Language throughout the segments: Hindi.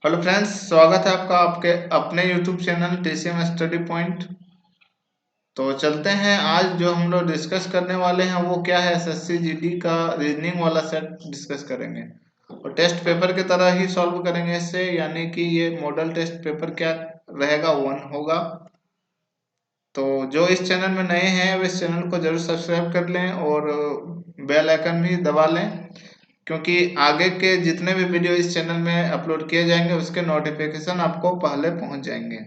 हेलो फ्रेंड्स, स्वागत है आपका आपके अपने YouTube channel TCM study point. तो चलते हैं, आज जो हम लोग डिस्कस करने वाले हैं वो क्या है, एसएससी जीडी का रीजनिंग वाला सेट डिस्कस करेंगे और टेस्ट पेपर की तरह ही सॉल्व करेंगे इससे, यानी कि ये मॉडल टेस्ट पेपर क्या रहेगा, 1 होगा। तो जो इस चैनल में नए हैं वे इस चैनल को जरूर सब्सक्राइब कर लें और बेल आइकन भी दबा लें, क्योंकि आगे के जितने भी वीडियो इस चैनल में अपलोड किए जाएंगे उसके नोटिफिकेशन आपको पहले पहुंच जाएंगे,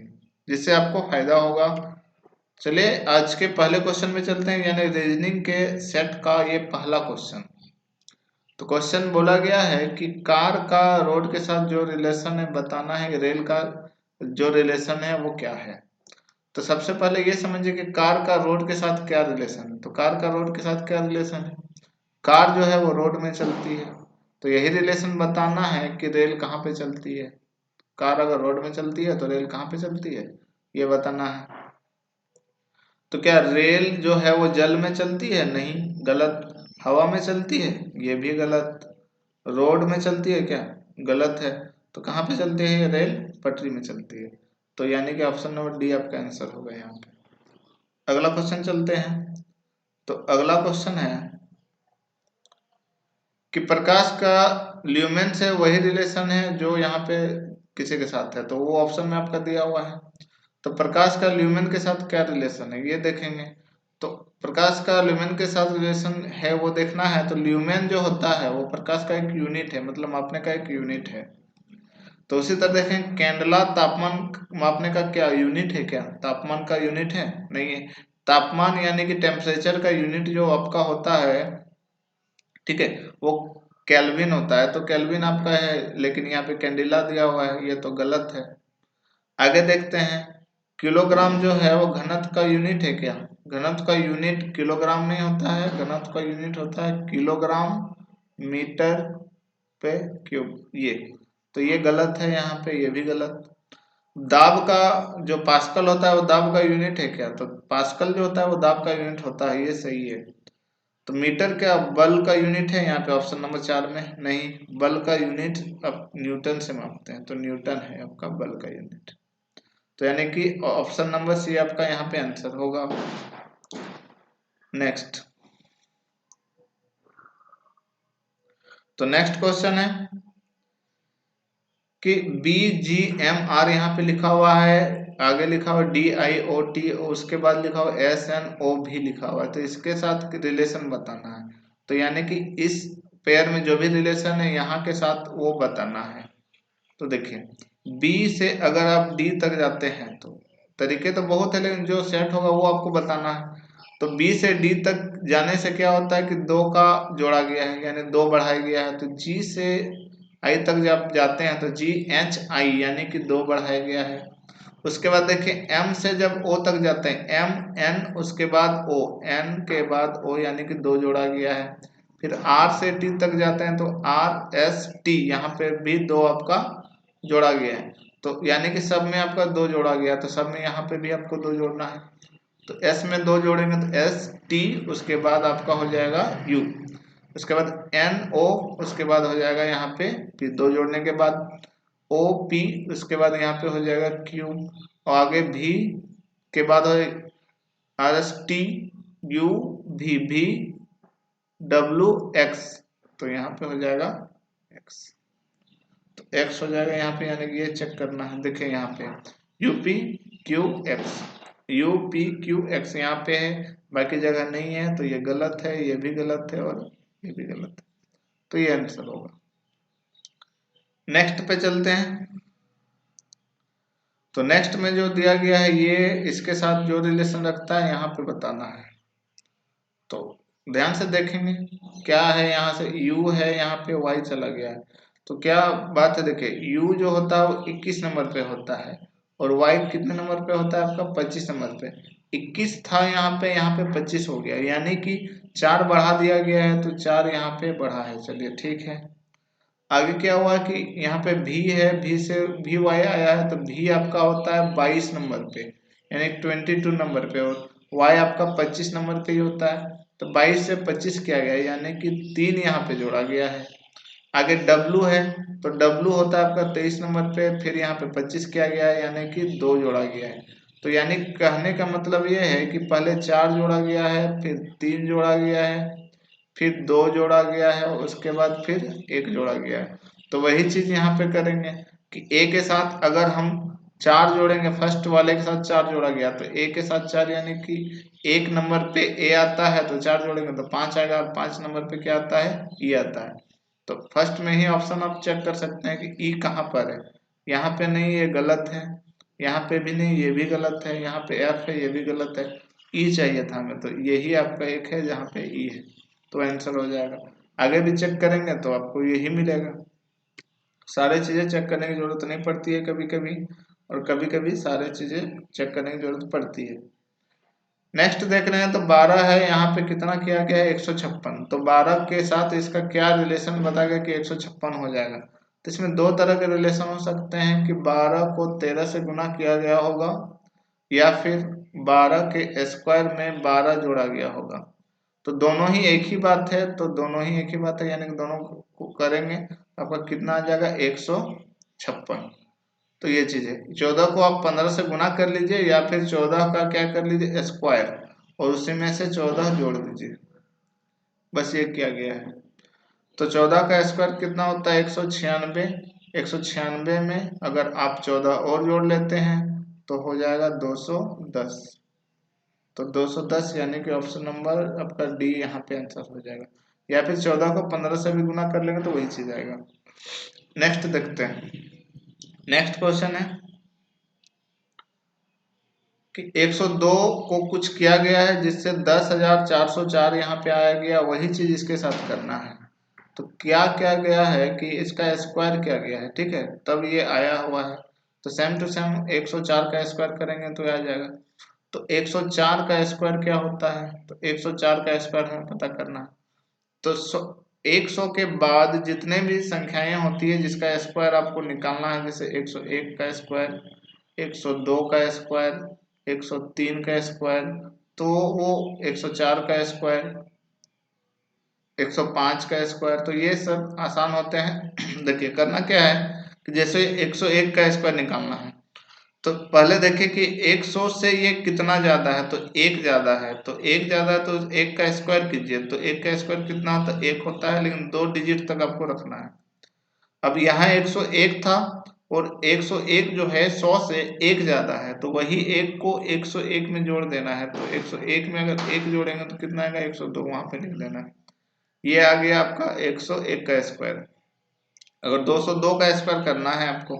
जिससे आपको फायदा होगा। चलिए आज के पहले क्वेश्चन में चलते हैं, यानी रीजनिंग के सेट का ये पहला क्वेश्चन। तो क्वेश्चन बोला गया है कि कार का रोड के साथ जो रिलेशन है बताना है, रेल का जो रिलेशन है वो क्या है। तो सबसे पहले ये समझिए कि कार का रोड के साथ क्या रिलेशन है। तो कार का रोड के साथ क्या रिलेशन है, कार जो है वो रोड में चलती है, तो यही रिलेशन बताना है कि रेल कहाँ पे चलती है। कार अगर रोड में चलती है तो रेल कहाँ पे चलती है, ये बताना है। तो क्या रेल जो है वो जल में चलती है? नहीं, गलत। हवा में चलती है? ये भी गलत। रोड में चलती है क्या? गलत है। तो कहाँ पे चलती है ये रेल? पटरी में चलती है। तो यानी कि ऑप्शन नंबर डी आपका आंसर होगा यहाँ पे। अगला क्वेश्चन चलते हैं। तो अगला क्वेश्चन है कि प्रकाश का ल्यूमेन से वही रिलेशन है जो यहाँ पे किसी के साथ है, तो वो ऑप्शन में आपका दिया हुआ है। तो प्रकाश का ल्यूमेन के साथ क्या रिलेशन है ये देखेंगे। तो प्रकाश का ल्यूमेन के साथ रिलेशन है वो देखना है। तो ल्यूमेन जो होता है वो प्रकाश का एक यूनिट है, मतलब मापने का एक यूनिट है। तो उसी तरह देखें, कैंडला तापमान मापने का क्या यूनिट है? क्या तापमान का यूनिट है? नहीं है। तापमान यानी कि टेम्परेचर का यूनिट जो आपका होता है, ठीक है, वो केल्विन होता है। तो केल्विन आपका है, लेकिन यहाँ पे कैंडिला दिया हुआ है, ये तो गलत है। आगे देखते हैं, किलोग्राम जो है वो घनत्व का यूनिट है क्या? घनत्व का यूनिट किलोग्राम नहीं होता है, घनत्व का यूनिट होता है किलोग्राम मीटर पे क्यूब। ये तो ये गलत है, यहाँ पे ये भी गलत। दाब का जो पास्कल होता है वो दाब का यूनिट है क्या? तो पास्कल जो होता है वो दाब का यूनिट होता है, ये सही है। तो मीटर क्या बल का यूनिट है? यहाँ पे ऑप्शन नंबर 4 में नहीं, बल का यूनिट अब न्यूटन से मापते हैं, तो न्यूटन है आपका बल का यूनिट। तो यानी कि ऑप्शन नंबर सी आपका यहाँ पे आंसर होगा। नेक्स्ट, तो नेक्स्ट क्वेश्चन है कि BGMR यहाँ पे लिखा हुआ है, आगे लिखा हुआ DIOT, उसके बाद लिखा हुआ SNO भी लिखा हुआ है, तो इसके साथ रिलेशन बताना है। तो यानी कि इस पेयर में जो भी रिलेशन है यहाँ के साथ वो बताना है। तो देखिए, बी से अगर आप डी तक जाते हैं तो तरीके तो बहुत है, लेकिन जो सेट होगा वो आपको बताना है। तो बी से डी तक जाने से क्या होता है कि दो का जोड़ा गया है, यानी दो बढ़ाया गया है। तो जी से आई तक जब जाते हैं तो GHI यानी कि दो बढ़ाया गया है। उसके बाद देखिए, एम से जब ओ तक जाते हैं, MN उसके बाद ओ, एन के बाद ओ यानी कि दो जोड़ा गया है। फिर आर से टी तक जाते हैं तो RST यहाँ पे भी दो आपका जोड़ा गया है। तो यानी कि सब में आपका दो जोड़ा गया, तो सब में यहाँ पे भी आपको दो जोड़ना है। तो एस में दो जोड़ेंगे तो ST, उसके बाद आपका हो जाएगा U, उसके बाद NO, उसके बाद हो जाएगा यहाँ पे फिर दो जोड़ने के बाद OP, उसके बाद यहाँ पे हो जाएगा Q, और आगे V के बाद हो RSTUVVWX, तो यहाँ पे हो जाएगा X। तो X हो जाएगा यहाँ पे, यानी कि ये चेक करना है। देखिए यहाँ पे UPQX, UPQX यहाँ पे है, बाकी जगह नहीं है, तो ये गलत है, ये भी गलत है और ये भी गलत है, तो ये आंसर होगा। नेक्स्ट पे चलते हैं। तो नेक्स्ट में जो दिया गया है ये इसके साथ जो रिलेशन रखता है यहाँ पे बताना है। तो ध्यान से देखेंगे क्या है, यहाँ से U है, यहाँ पे Y चला गया है। तो क्या बात है, देखिए U जो होता है वो 21 नंबर पे होता है और Y कितने नंबर पे होता है आपका? 25 नंबर पे। 21 था यहाँ पे 25 हो गया, यानी कि 4 बढ़ा दिया गया है, तो 4 यहाँ पे बढ़ा है। चलिए ठीक है। आगे क्या हुआ कि यहाँ पे V है, V से VY आया है, तो V आपका होता है 22 नंबर पे, यानी 22 नंबर पे, और Y आपका 25 नंबर पे ही होता है। तो 22 से 25 किया गया, यानी कि 3 यहाँ पे जोड़ा गया है। आगे W है, तो W होता है आपका 23 नंबर पे, फिर यहाँ पे 25 किया गया है, यानी कि 2 जोड़ा गया है। तो यानी कहने का मतलब ये है कि पहले 4 जोड़ा गया है, फिर 3 जोड़ा गया है, फिर 2 जोड़ा गया है, उसके बाद फिर 1 जोड़ा गया है। तो वही चीज यहाँ पे करेंगे कि A के साथ अगर हम 4 जोड़ेंगे, फर्स्ट वाले के साथ 4 जोड़ा गया, तो A के साथ 4 यानी कि 1 नंबर पे A आता है, तो 4 जोड़ेंगे तो 5 आएगा, और 5 नंबर पे क्या आता है, E आता है। तो फर्स्ट में ही ऑप्शन आप चेक कर सकते हैं कि ई कहाँ पर है। यहाँ पे नहीं, ये गलत है, यहाँ पे भी नहीं, ये भी गलत है, यहाँ पे एफ है, ये भी गलत है, ई चाहिए था हमें, तो यही आपका एक है जहाँ पे ई है, तो आंसर हो जाएगा। आगे भी चेक करेंगे तो आपको यही मिलेगा। सारे चीजें चेक करने की जरूरत नहीं पड़ती है कभी कभी, और कभी कभी सारे चीजें चेक करने की जरूरत पड़ती है। नेक्स्ट देख रहे हैं तो 12 है, यहाँ पे कितना किया गया है, 156। तो 12 के साथ इसका क्या रिलेशन बताएगा कि 156 हो जाएगा। तो इसमें दो तरह के रिलेशन हो सकते हैं कि 12 को 13 से गुना किया गया होगा, या फिर 12 के स्क्वायर में 12 जोड़ा गया होगा। तो दोनों ही एक ही बात है, तो दोनों ही एक ही बात है, यानी कि दोनों को करेंगे तो आपका कितना आ जाएगा, 156। तो ये चीज है, 14 को आप 15 से गुना कर लीजिए, या फिर 14 का क्या कर लीजिए, स्क्वायर, और उसी में से 14 जोड़ दीजिए, बस ये किया गया है। तो 14 का स्क्वायर कितना होता है, 196। 196 में अगर आप 14 और जोड़ लेते हैं तो हो जाएगा 210। तो 210 यानी कि ऑप्शन नंबर आपका डी यहाँ पे आंसर हो जाएगा, या फिर 14 को 15 से भी गुना कर लेंगे तो वही चीज आएगा। नेक्स्ट देखते हैं। नेक्स्ट क्वेश्चन है कि 102 को कुछ किया गया है जिससे 10,404 यहाँ पे आया गया, वही चीज इसके साथ करना है। तो क्या क्या गया है कि इसका स्क्वायर किया गया है, ठीक है, तब ये आया हुआ है। तो सेम टू सेम 104 का स्क्वायर करेंगे तो आ जाएगा। तो 104 का स्क्वायर क्या होता है, तो 104 का स्क्वायर हमें पता करना है। तो 100 के बाद जितने भी संख्याएं होती है जिसका स्क्वायर आपको निकालना है, जैसे 101 का स्क्वायर, 102 का स्क्वायर, 103 का स्क्वायर, तो वो 104 का स्क्वायर, 105 का स्क्वायर, तो ये सब आसान होते हैं। देखिए करना क्या है कि जैसे 101 का स्क्वायर निकालना है, तो पहले देखिए कि 100 से ये कितना ज्यादा है, तो एक ज्यादा है, तो एक ज्यादा है तो एक का स्क्वायर कीजिए, तो एक का स्क्वायर कितना होता है, एक होता है, लेकिन 2 डिजिट तक आपको रखना है। अब यहाँ 101 था, और 101 जो है 100 से एक ज्यादा है, तो वही एक को 101 में जोड़ देना है। तो 101 में अगर एक जोड़ेंगे तो कितना आएगा, 102 वहां पे लिख देना है। ये आ गया आपका 101 का स्क्वायर। अगर 202 का स्क्वायर करना है आपको,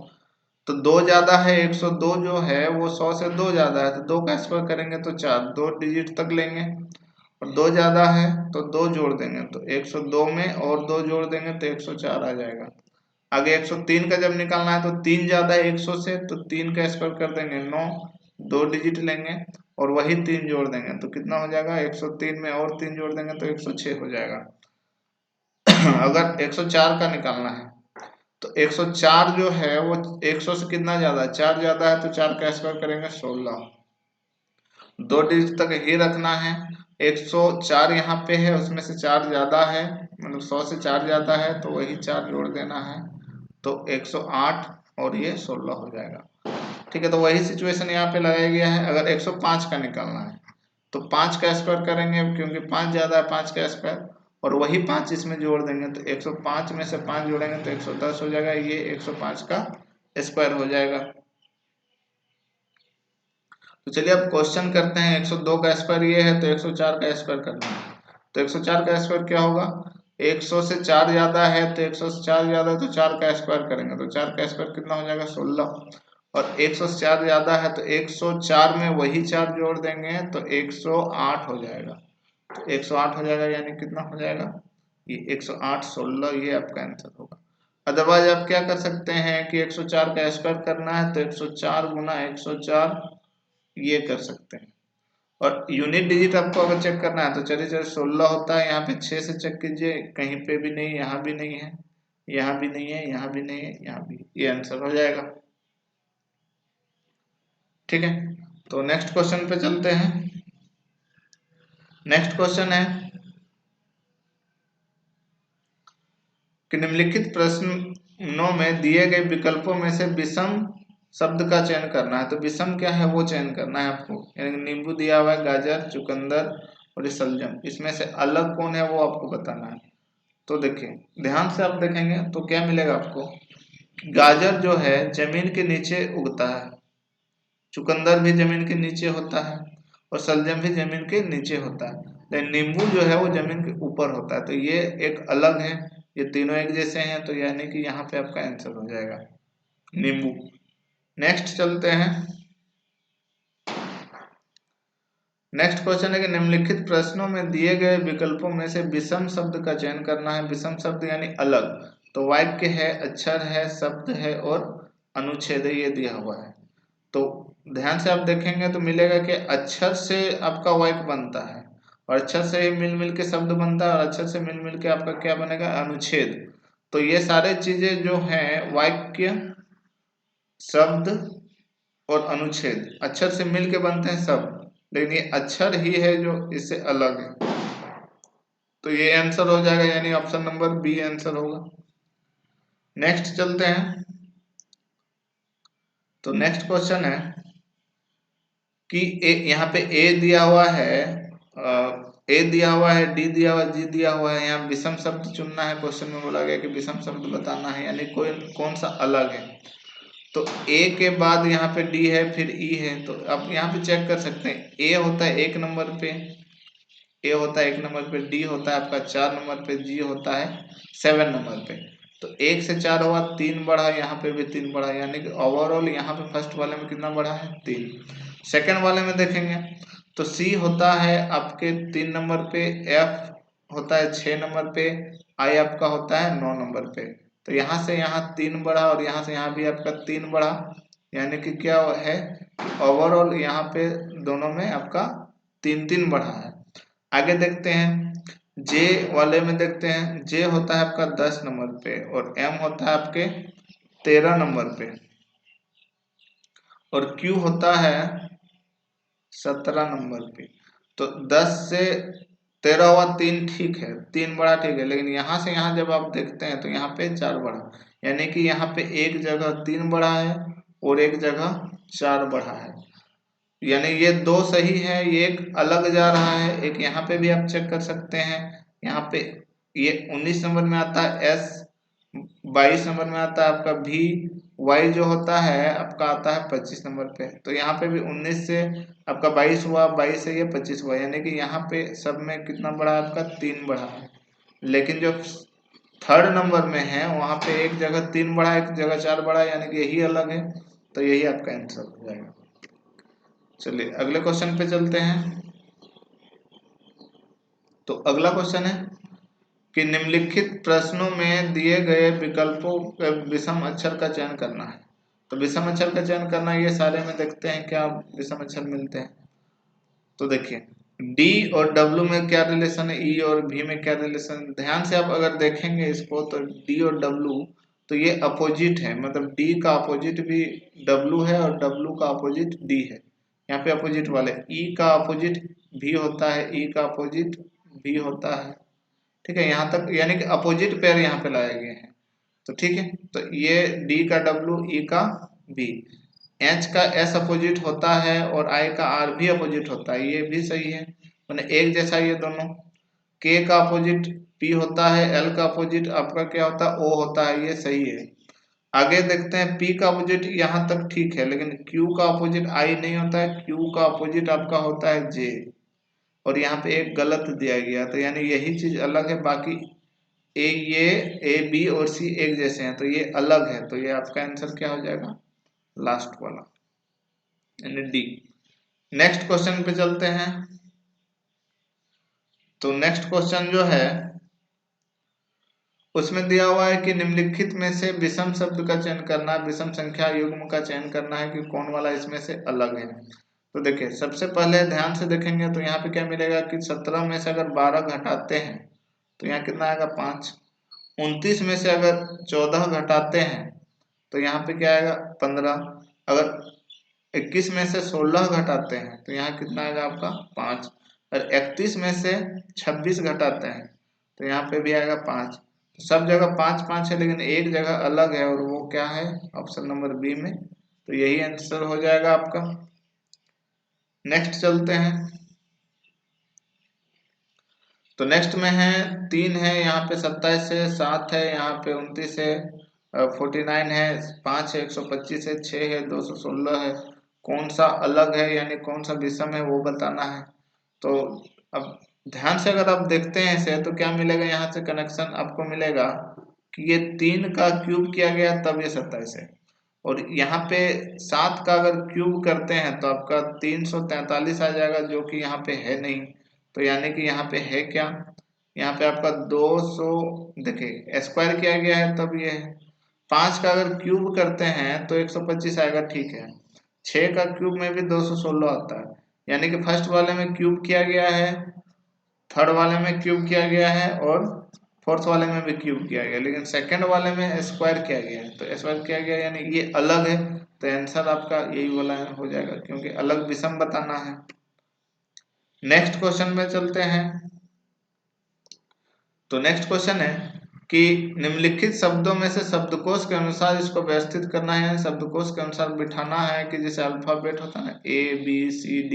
तो दो ज्यादा है, 102 जो है वो 100 से दो ज्यादा है, तो दो का स्क्वायर करेंगे तो चार, दो डिजिट तक लेंगे, और दो ज्यादा है तो दो जोड़ देंगे, तो 102 में और दो जोड़ देंगे तो 104 आ जाएगा। आगे 103 का जब निकालना है, तो तीन ज्यादा है 100 से, तो तीन का स्क्वायर कर देंगे 9, दो डिजिट लेंगे और वही तीन जोड़ देंगे, तो कितना हो जाएगा, 103 में और तीन जोड़ देंगे तो 106 हो जाएगा। अगर 104 का निकालना है, तो 104 जो है वो 100 से कितना ज्यादा है, चार ज्यादा है, तो चार का स्क्वायर करेंगे 16, दो डिजिट तक ही रखना है। 104 यहाँ पे है, उसमें से चार ज्यादा है, मतलब 100 से चार ज्यादा है, तो वही चार जोड़ देना है, तो 108 और ये 16 हो जाएगा। ठीक है, तो वही सिचुएशन यहाँ पे लगाया गया है। अगर 105 का निकालना है, तो 5 का स्क्वायर करेंगे, क्योंकि 5 ज्यादा है, 5 का स्क्वायर, और वही 5 इसमें जोड़ देंगे, तो 105 में से 5 जोड़ेंगे तो 110 हो जाएगा, ये 105 का स्क्वायर हो जाएगा। तो चलिए अब क्वेश्चन करते हैं। 102 का स्क्वायर ये है, तो 104 का स्क्वायर करना है। तो 104 का स्क्वायर क्या होगा, 100 से 4 ज्यादा है, तो 100 से 4 ज्यादा है तो 4 का स्क्वायर करेंगे, तो 4 का स्क्वायर कितना हो जाएगा, 16, और 100 से 4 ज्यादा है तो 104 में वही 4 जोड़ देंगे तो 108 हो जाएगा। तो 108 हो जाएगा, यानी कितना हो जाएगा, ये 108 16, ये आपका आंसर होगा। अदरवाइज आप क्या कर सकते हैं कि 104 का स्क्वायर करना है तो 104 गुना 104 ये कर सकते हैं। और यूनिट डिजिट आपको अगर चेक करना है तो चलिए चलिए 16 होता है, यहाँ पे 6 से चेक कीजिए, कहीं पे भी नहीं, यहाँ भी नहीं है, यहाँ भी नहीं है, यहाँ भी नहीं है, यहाँ भी, ये आंसर हो जाएगा। ठीक है, तो नेक्स्ट क्वेश्चन पे चलते हैं। नेक्स्ट क्वेश्चन है कि निम्नलिखित प्रश्नों में दिए गए विकल्पों में से विषम शब्द का चयन करना है। तो विषम क्या है वो चयन करना है आपको, यानी नींबू दिया हुआ है, गाजर, चुकंदर और ये शलजम, इसमें से अलग कौन है वो आपको बताना है। तो देखिए ध्यान से आप देखेंगे तो क्या मिलेगा आपको, गाजर जो है जमीन के नीचे उगता है, चुकंदर भी जमीन के नीचे होता है और शलजम भी जमीन के नीचे होता है, लेकिन नींबू जो है वो जमीन के ऊपर होता है। तो ये एक अलग है, ये तीनों एक जैसे हैं, तो यानी कि यहाँ पे आपका आंसर हो जाएगा नींबू। नेक्स्ट चलते हैं। नेक्स्ट क्वेश्चन है कि निम्नलिखित प्रश्नों में दिए गए विकल्पों में से विषम शब्द का चयन करना है। विषम शब्द यानी अलग, तो वाक्य है, अक्षर है, शब्द है और अनुच्छेद ये दिया हुआ है। तो ध्यान से आप देखेंगे तो मिलेगा कि अक्षर से आपका वाक्य बनता है और अक्षर से ही मिल मिल के शब्द बनता है और अक्षर से मिल मिल के आपका क्या बनेगा, अनुच्छेद। तो ये सारे चीजें जो हैं वाक्य, शब्द और अनुच्छेद अक्षर से मिल के बनते हैं सब, लेकिन ये अक्षर ही है जो इससे अलग है। तो ये आंसर हो जाएगा, यानी ऑप्शन नंबर बी आंसर होगा। नेक्स्ट चलते हैं। तो नेक्स्ट क्वेश्चन है कि यहाँ पे ए दिया हुआ है, ए दिया हुआ है, डी दिया हुआ है, जी दिया हुआ है, यहाँ विषम शब्द चुनना है। क्वेश्चन में बोला गया कि विषम शब्द बताना है, यानी कोई कौन सा अलग है। तो ए के बाद यहाँ पे डी है, फिर ई है, तो आप यहाँ पे चेक कर सकते हैं। ए होता है 1 नंबर पे, ए होता है 1 नंबर पे, डी होता है आपका 4 नंबर पे, जी होता है 7 नंबर पे। तो 1 से 4 हुआ, 3 बढ़ा, यहाँ पे भी 3 बढ़ा, यानी कि ओवरऑल यहाँ पे फर्स्ट वाले में कितना बढ़ा है, 3। सेकंड वाले में देखेंगे तो सी होता है आपके 3 नंबर पे, एफ होता है 6 नंबर पे, आई आपका होता है 9 नंबर पे। तो यहाँ से यहाँ 3 बढ़ा और यहाँ से यहाँ भी आपका 3 बढ़ा, यानी कि क्या है, ओवरऑल यहाँ पे दोनों में आपका 3 बढ़ा है। आगे देखते हैं, जे वाले में देखते हैं, जे होता है आपका 10 नंबर पे और एम होता है आपके 13 नंबर पे और क्यू होता है 17 नंबर पे। तो 10 से 13 हुआ, 3 ठीक है, 3 बड़ा ठीक है, लेकिन यहाँ से यहाँ जब आप देखते हैं तो यहाँ पे 4 बढ़ा, यानी कि यहाँ पे एक जगह 3 बढ़ा है और एक जगह 4 बढ़ा है, यानी ये दो सही है, ये एक अलग जा रहा है। एक यहाँ पे भी आप चेक कर सकते हैं, यहाँ पे ये 19 नंबर में आता है एस, 22 नंबर में आता है आपका भी, वाई जो होता है आपका आता है 25 नंबर पे। तो यहाँ पे भी 19 से आपका 22 हुआ, 22 से ये 25 हुआ, यानी कि यहाँ पे सब में कितना बढ़ा आपका 3 बढ़ा है। लेकिन जो थर्ड नंबर में है वहां पे एक जगह 3 बढ़ा, एक जगह 4 बढ़ा, यानी कि यही अलग है। तो यही आपका आंसर हो जाएगा। चलिए अगले क्वेश्चन पे चलते हैं। तो अगला क्वेश्चन है कि निम्नलिखित प्रश्नों में दिए गए विकल्पों के विषम अक्षर का चयन करना है। तो विषम अक्षर का चयन करना, ये सारे में देखते हैं क्या विषम अक्षर मिलते हैं। तो देखिए डी और डब्ल्यू में क्या रिलेशन है, ई और भी में क्या रिलेशन। ध्यान से आप अगर देखेंगे इसको तो डी और डब्ल्यू तो ये अपोजिट है, मतलब डी का अपोजिट भी डब्ल्यू है और डब्ल्यू का अपोजिट डी है। यहाँ पे अपोजिट वाले, ई का अपोजिट भी होता है, ई का अपोजिट भी होता है, ठीक है, यहाँ तक, यानी कि अपोजिट पेयर यहाँ पे लाए गए हैं। तो ठीक है, तो ये डी का डब्ल्यू, ई का बी, एच का एस अपोजिट होता है और आई का आर भी अपोजिट होता है, ये भी सही है, मैंने एक जैसा ये दोनों। के का अपोजिट पी होता है, एल का अपोजिट आपका क्या होता है, ओ होता है, ये सही है। आगे देखते हैं, पी का अपोजिट यहाँ तक ठीक है, लेकिन क्यू का अपोजिट आई नहीं होता है, क्यू का अपोजिट आपका होता है जे, और यहाँ पे एक गलत दिया गया, तो यानी यही चीज अलग है, बाकी ये ए बी और सी एक जैसे हैं, तो ये अलग है, तो ये आपका आंसर क्या हो जाएगा, लास्ट वाला, यानी डी। नेक्स्ट क्वेश्चन पे चलते हैं। तो नेक्स्ट क्वेश्चन जो है उसमें दिया हुआ है कि निम्नलिखित में से विषम शब्द का चयन करना है, विषम संख्या युग्म का चयन करना है कि कौन वाला इसमें से अलग है। तो देखिए सबसे पहले ध्यान से देखेंगे तो यहाँ पे क्या मिलेगा कि 17 में से अगर 12 घटाते हैं तो यहाँ कितना आएगा, 5। 29 में से अगर 14 घटाते हैं तो यहाँ पे क्या आएगा, 15। अगर 21 में से 16 घटाते हैं तो यहाँ कितना आएगा आपका, 5। और 31 में से 26 घटाते हैं तो यहाँ पे भी आएगा 5। सब जगह 5 5 है, लेकिन एक जगह अलग है, और वो क्या है? ऑप्शन नंबर बी में। तो यही आंसर हो जाएगा आपका। नेक्स्ट चलते हैं। तो नेक्स्ट में है 3 है, यहाँ पे 27 है, 7 है, यहाँ पे 29 है, 49 है, 5 है, 125 है, 6 है, 216 है। कौन सा अलग है, यानी कौन सा विषम है, वो बताना है। तो अब ध्यान से अगर आप देखते हैं इसे, तो क्या मिलेगा? यहाँ से कनेक्शन आपको मिलेगा कि ये 3 का क्यूब किया गया तब ये 27 है, और यहाँ पे 7 का अगर क्यूब करते हैं तो आपका 343 आ जाएगा, जो कि यहाँ पे है नहीं। तो यानी कि यहाँ पे है क्या? यहाँ पे आपका 200, देखिए स्क्वायर किया गया है तब ये है। 5 का अगर क्यूब करते हैं तो 125 आएगा, ठीक है। 6 का क्यूब में भी 216 आता है, यानी कि फर्स्ट वाले में क्यूब किया गया है, थर्ड वाले में क्यूब किया गया है, और फोर्थ वाले में भी क्यूब किया गया, लेकिन सेकंड वाले में स्क्वायर किया गया है। तो स्क्वायर किया गया यानी ये अलग है, तो आंसर आपका यही वाला हो जाएगा, क्योंकि अलग विषम बताना है। नेक्स्ट क्वेश्चन में चलते हैं। तो नेक्स्ट क्वेश्चन है कि निम्नलिखित शब्दों में से शब्दकोश के अनुसार इसको व्यवस्थित करना है, शब्दकोश के अनुसार बिठाना है, कि जैसे अल्फाबेट होता है ना, A B C D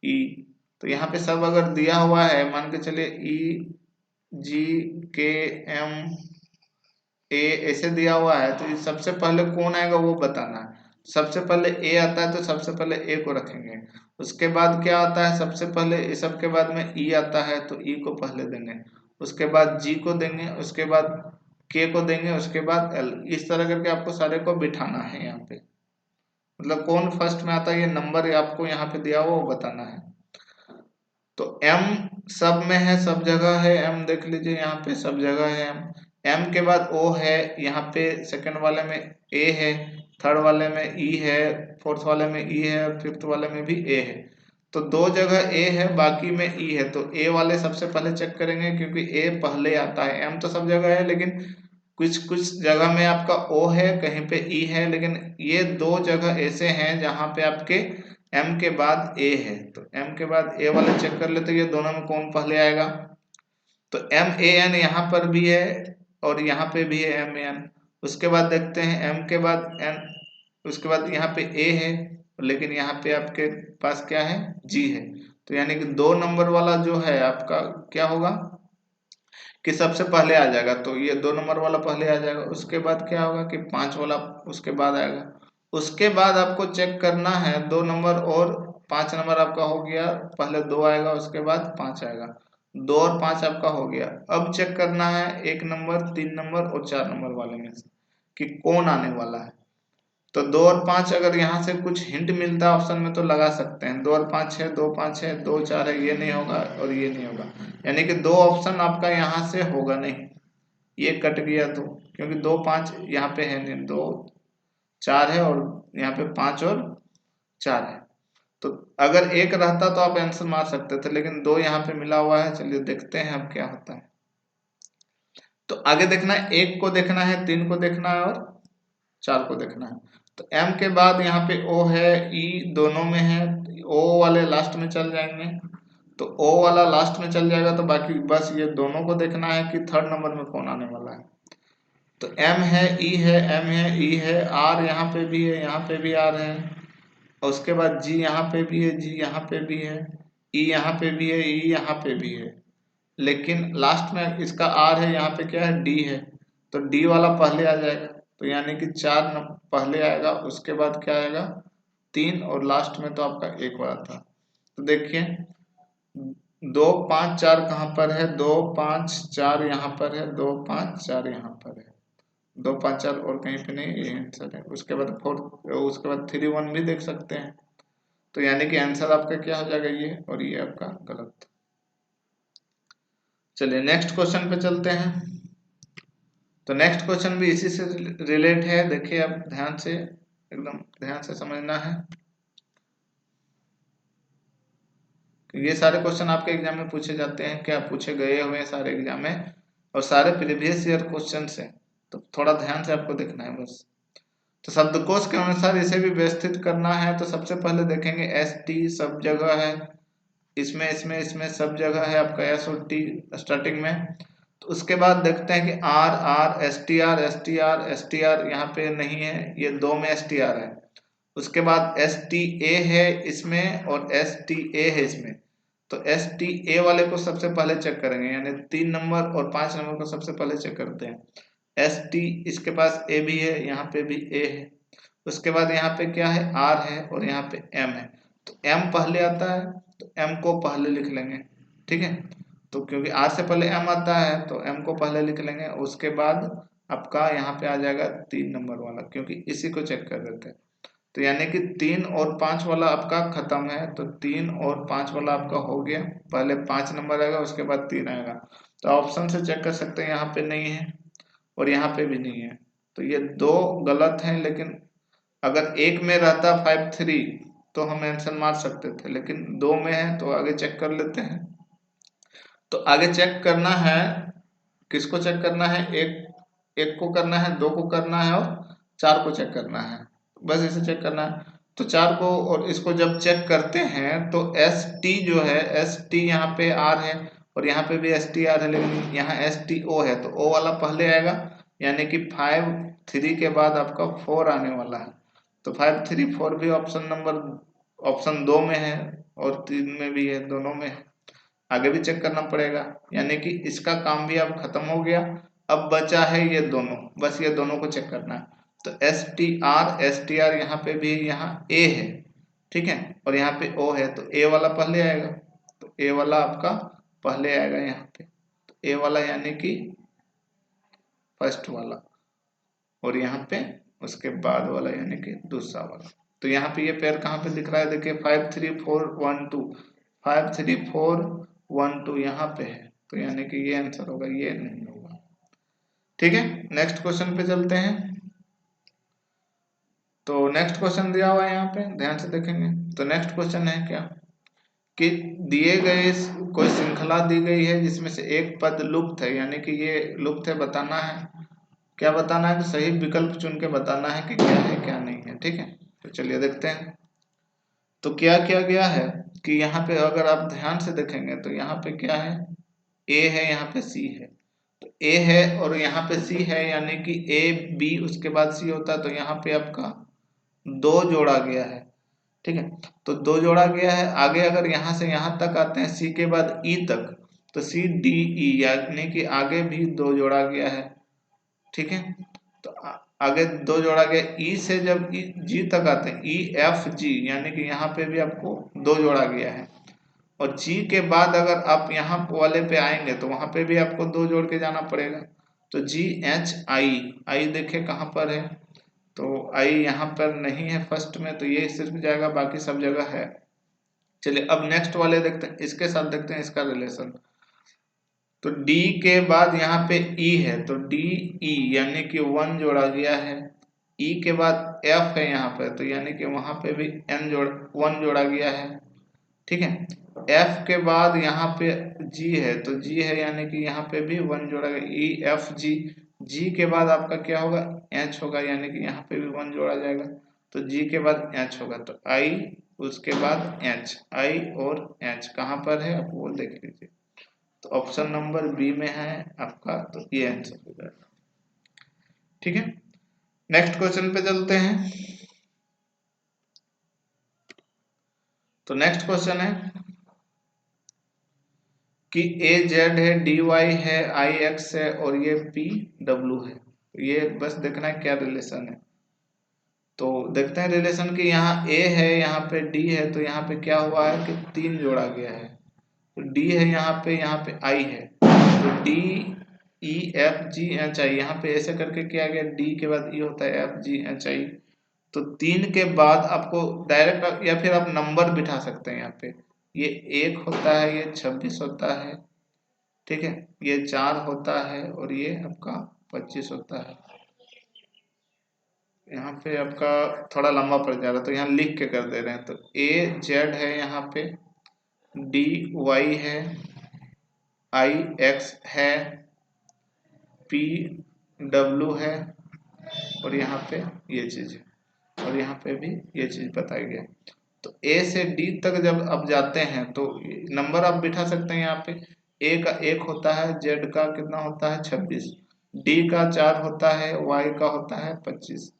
E। तो यहाँ पे सब अगर दिया हुआ है, मान के चलिए EGKM ए ऐसे दिया हुआ है, तो सबसे पहले कौन आएगा वो बताना है। सबसे पहले ए आता है, तो सबसे पहले ए को रखेंगे। उसके बाद क्या आता है? सबसे पहले इस सब के बाद में ई आता है, तो ई को पहले देंगे। उसके बाद जी को देंगे, उसके बाद के को देंगे, उसके बाद एल। इस तरह करके आपको सारे को बिठाना है यहाँ पे। मतलब कौन फर्स्ट में आता है, ये नंबर आपको यहाँ पे दिया हुआ वो बताना है। तो एम सब में है, सब जगह है एम, देख लीजिए यहाँ पे सब जगह है एम। एम के बाद ओ है, यहाँ पे सेकंड वाले में ए है, थर्ड वाले में ई है, फोर्थ वाले में ई है, और फिफ्थ वाले में भी ए है। तो दो जगह ए है, बाकी में ई है, तो ए वाले सबसे पहले चेक करेंगे, क्योंकि ए पहले आता है। एम तो सब जगह है, लेकिन कुछ कुछ जगह में आपका ओ है, कहीं पे ई है, लेकिन ये दो जगह ऐसे हैं जहां पे आपके एम के बाद ए है। तो एम के बाद ए वाले चेक कर लेते, ये दोनों में कौन पहले आएगा? तो एम ए एन यहाँ पर भी है, और यहाँ पे भी है एम ए एन। उसके बाद देखते हैं एम के बाद एन, उसके बाद यहाँ पे ए है, लेकिन यहाँ पे आपके पास क्या है? जी है। तो यानी कि 2 नंबर वाला जो है आपका क्या होगा कि सबसे पहले आ जाएगा, तो ये 2 नंबर वाला पहले आ जाएगा। उसके बाद क्या होगा कि 5 वाला उसके बाद आएगा। उसके बाद आपको चेक करना है 2 नंबर और 5 नंबर आपका हो गया, पहले 2 आएगा, उसके बाद 5 आएगा। 2 और 5 आपका हो गया। अब चेक करना है 1 नंबर, 3 नंबर और 4 नंबर वाले में से कि कौन आने वाला है। तो 2 और 5 अगर यहाँ से कुछ हिंट मिलता है ऑप्शन में तो लगा सकते हैं। 2 और 5 है, 2 5 है, 2 4 है, ये नहीं होगा और ये नहीं होगा, यानी कि 2 ऑप्शन आपका यहाँ से होगा नहीं, ये कट गया। तो क्योंकि 2 5 यहाँ पे है नहीं, 2 4 है, और यहाँ पे 5 और 4 है। तो अगर एक रहता तो आप आंसर मार सकते थे, लेकिन 2 यहाँ पे मिला हुआ है। चलिए देखते हैं अब क्या होता है। तो आगे देखना है, 1 को देखना है, 3 को देखना है, और 4 को देखना है। तो एम के बाद यहाँ पे ओ है, ई दोनों में है, ओ वाले लास्ट में चल जाएंगे। तो ओ वाला लास्ट में चल जाएगा, तो बाकी बस ये दोनों को देखना है कि थर्ड नंबर में कौन आने वाला है। तो एम है, ई है, एम है, ई है, आर यहाँ पे भी है, यहाँ पे भी आर है, और उसके बाद जी यहाँ पे भी है, जी यहाँ पे भी है, ई यहाँ पे भी है, ई यहाँ पे भी है, लेकिन लास्ट में इसका आर है, यहाँ पे क्या है? डी है। तो डी वाला पहले आ जाएगा, तो यानी कि 4 पहले आएगा, उसके बाद क्या आएगा? 3, और लास्ट में तो आपका 1 वाला था। तो देखिए 2 5 4 कहाँ पर है? 2 5 4 यहाँ पर है, 2 5 4 यहाँ पर है, 2 5 4 और कहीं पे नहीं, ये आंसर है। उसके बाद 4, उसके बाद 3 1 भी देख सकते हैं। तो यानी कि आंसर आपका क्या हो जाएगा? ये, और ये आपका गलत। चलिए नेक्स्ट क्वेश्चन पे चलते हैं। तो नेक्स्ट क्वेश्चन भी इसी से रिलेट है, देखिए आप ध्यान से, एकदम ध्यान से समझना है। ये सारे क्वेश्चन आपके एग्जाम में पूछे जाते हैं, क्या पूछे गए हुए हैं सारे एग्जाम में, और सारे प्रीवियस ईयर क्वेश्चन हैं। तो थोड़ा ध्यान से आपको देखना है बस। तो शब्दकोश के अनुसार इसे भी व्यवस्थित करना है। तो सबसे पहले देखेंगे एस टी सब जगह है, इसमें इसमें इसमें सब जगह है आपका एस और टी स्टार्टिंग में। तो उसके बाद देखते हैं कि R R S T R S T R S T R यहाँ पे नहीं है, ये 2 में एस टी आर है। उसके बाद एस टी ए है इसमें और एस टी ए है इसमें। तो एस टी ए वाले को सबसे पहले चेक करेंगे, यानी 3 नंबर और 5 नंबर को सबसे पहले चेक करते हैं। एस टी इसके पास ए भी है, यहाँ पे भी ए है। उसके बाद यहाँ पे क्या है, आर है और यहाँ पे एम है। तो एम पहले आता है तो एम को पहले लिख लेंगे, ठीक है। तो क्योंकि आर से पहले एम आता है तो एम को पहले लिख लेंगे। उसके बाद आपका यहाँ पे आ जाएगा 3 नंबर वाला, क्योंकि इसी को चेक कर रहे थे। तो यानी कि 3 और 5 वाला आपका खत्म है, तो 3 और 5 वाला आपका हो गया। पहले 5 नंबर आएगा, उसके बाद 3 आएगा। तो ऑप्शन से चेक कर सकते हैं, यहाँ पे नहीं है और यहाँ पे भी नहीं है। तो ये 2 गलत हैं, लेकिन अगर एक में रहता 5 3 तो हम आंसर मार सकते थे, लेकिन 2 में है तो आगे चेक कर लेते हैं। तो आगे चेक करना है, किसको चेक करना है, एक को करना है, 2 को करना है और 4 को चेक करना है। बस इसे चेक करना है। तो 4 को और इसको जब चेक करते हैं तो एस टी जो है, एस टी यहाँ पे आर है और यहाँ पे भी एस टी आर है, लेकिन यहाँ एस टी ओ है तो ओ वाला पहले आएगा। यानी कि 5 3 के बाद आपका 4 आने वाला है। तो 5 3 4 भी ऑप्शन 2 में है और 3 में भी है, दोनों में है। आगे भी चेक करना पड़ेगा। यानी कि इसका काम भी अब खत्म हो गया। अब बचा है ये दोनों, बस ये दोनों को चेक करना है। तो एस टी आर यहाँ पे भी, यहाँ ए है, ठीक है, और यहाँ पे ओ है तो ए वाला पहले आएगा। तो ए वाला आपका पहले आएगा यहाँ पे। तो ए वाला यानी कि फर्स्ट वाला, और यहाँ पे उसके बाद वाला यानी कि दूसरा वाला। तो यहाँ पे ये पेयर कहाँ पे दिख रहा है, देखिए 5 3 4 1 2, 5 3 4 1 2 यहाँ पे है। तो यानी कि ये आंसर होगा, ये नहीं होगा। ठीक है, नेक्स्ट क्वेश्चन पे चलते हैं। तो नेक्स्ट क्वेश्चन दिया हुआ है यहाँ पे, ध्यान से देखेंगे। तो नेक्स्ट क्वेश्चन है क्या कि दिए गए कोई श्रृंखला दी गई है जिसमें से एक पद लुप्त है, यानी कि ये लुप्त है, बताना है। क्या बताना है कि सही विकल्प चुन के बताना है कि क्या है क्या नहीं है, ठीक है। तो चलिए देखते हैं। तो क्या किया गया है कि यहाँ पे अगर आप ध्यान से देखेंगे तो यहाँ पे क्या है, ए है, यहाँ पे सी है। तो ए है और यहाँ पे सी है, यानी कि ए बी उसके बाद सी होता है। तो यहाँ पे आपका 2 जोड़ा गया है, ठीक है। तो 2 जोड़ा गया है। आगे अगर यहाँ से यहाँ तक आते हैं, सी के बाद ई तक, तो सी डी ई, यानी कि आगे भी 2 जोड़ा गया है, ठीक है। तो आगे 2 जोड़ा गया। ई से जब जी तक आते हैं, ई एफ जी, यानी कि यहाँ पे भी आपको 2 जोड़ा गया है। और जी के बाद अगर आप यहाँ वाले पे आएंगे तो वहां पे भी आपको 2 जोड़ के जाना पड़ेगा। तो जी एच आई, आई देखे कहाँ पर है, तो आई यहाँ पर नहीं है फर्स्ट में, तो ये सिर्फ जाएगा, बाकी सब जगह है। चलिए अब नेक्स्ट वाले देखते हैं, इसके साथ देखते हैं इसका रिलेशन। तो D के बाद यहाँ पे E है, तो D E यानी कि 1 जोड़ा गया है। E के बाद F है यहाँ पे, तो यानी कि वहां पे भी 1 जोड़ा गया है, ठीक है। F के बाद यहाँ पे G है, तो G है यानी कि यहाँ पे भी 1 जोड़ा गया, E F G। G के बाद आपका क्या होगा, H होगा, यानी कि यहाँ पे भी 1 जोड़ा जाएगा। तो G के बाद H होगा, तो I उसके बाद H, I और H कहाँ पर है आप वो देख लीजिए। तो ऑप्शन नंबर बी में है आपका, तो ये आंसर हो जाएगा, ठीक है। नेक्स्ट क्वेश्चन पे चलते हैं। तो नेक्स्ट क्वेश्चन है कि ए जेड है, डी वाई है, आई एक्स है और ये पी डब्ल्यू है। ये बस देखना है क्या रिलेशन है। तो देखते हैं रिलेशन की, यहाँ ए है, यहाँ पे डी है, तो यहाँ पे क्या हुआ है कि 3 जोड़ा गया है। तो डी है यहाँ पे आई है, तो D E F G H I, यहाँ पे ऐसे करके किया गया, डी के बाद ई होता है, एफ जी एच आई। तो 3 के बाद आपको डायरेक्ट, या फिर आप नंबर बिठा सकते हैं यहाँ पे। ये 1 होता है, ये 26 होता है, ठीक है, ये 4 होता है और ये आपका 25 होता है। यहाँ पे आपका थोड़ा लंबा पड़ जा रहा है, तो यहाँ लिख के कर दे रहे हैं। तो ए जेड है, यहाँ पे डी वाई है, आई एक्स है, पी डब्ल्यू है और यहाँ पे ये चीज है, और यहाँ पे भी ये चीज बताई गई। तो ए से डी तक जब आप जाते हैं तो नंबर आप बिठा सकते हैं यहाँ पे। ए का 1 होता है, जेड का कितना होता है 26, डी का 4 होता है, वाई का होता है 25,